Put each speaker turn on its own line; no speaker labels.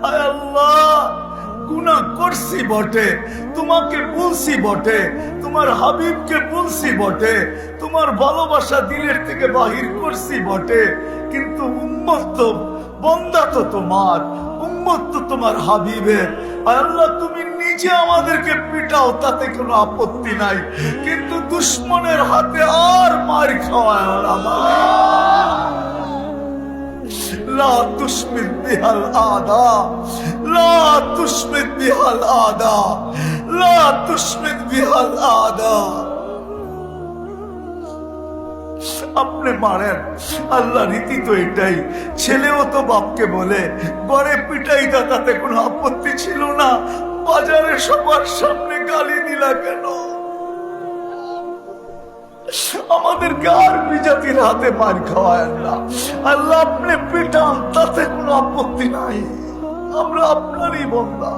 হায় আল্লাহ, গুনাহ করছি বটে, তোমাকে বলছি বটে, তোমার হাবিবকে বলছি বটে, তোমার ভালোবাসা দিলের থেকে বাহির করছি বটে, কিন্তু উম্মত তো, বন্দা তো তোমার, উম্মত তো তোমার হাবিবের। আল্লাহ তুমি নিজে আমাদেরকে পিটাও, তাতে কোনো আপত্তি নাই, কিন্তু দুশ্মনের হাতে আর মার খাওয়ায় না। লা তুশমিত বিহাল আদা, লা তুশমিত বিহাল আদা, লা তুশমিত বিহাল আদা। আপনি মারেন, আল্লাহ রীতি তো এটাই। ছেলেও তো বাপকে বলে, ঘরে পিটাইতা, তাতে কোনো আপত্তি ছিল না, বাজারে সবার সামনে গালি দিলা কেন? আমাদেরকে আর বিজাতির হাতে মার খাওয়ায় না। আল্লাহ আপনি পিটান, তাতে কোনো আপত্তি নাই, আমরা আপনারই বন্দা।